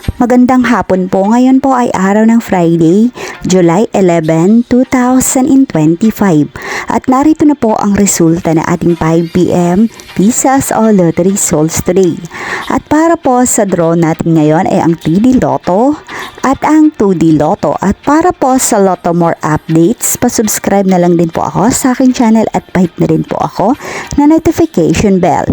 Magandang hapon po. Ngayon po ay araw ng Friday, July 11, 2025. At narito na po ang resulta na ating 5 p.m. Pisas o Lottery Souls today. At para po sa draw natin ngayon ay ang 3D Lotto at ang 2D Lotto. At para po sa Lotto More updates, pasubscribe na lang din po ako sa aking channel at pahit na rin po ako na notification bell.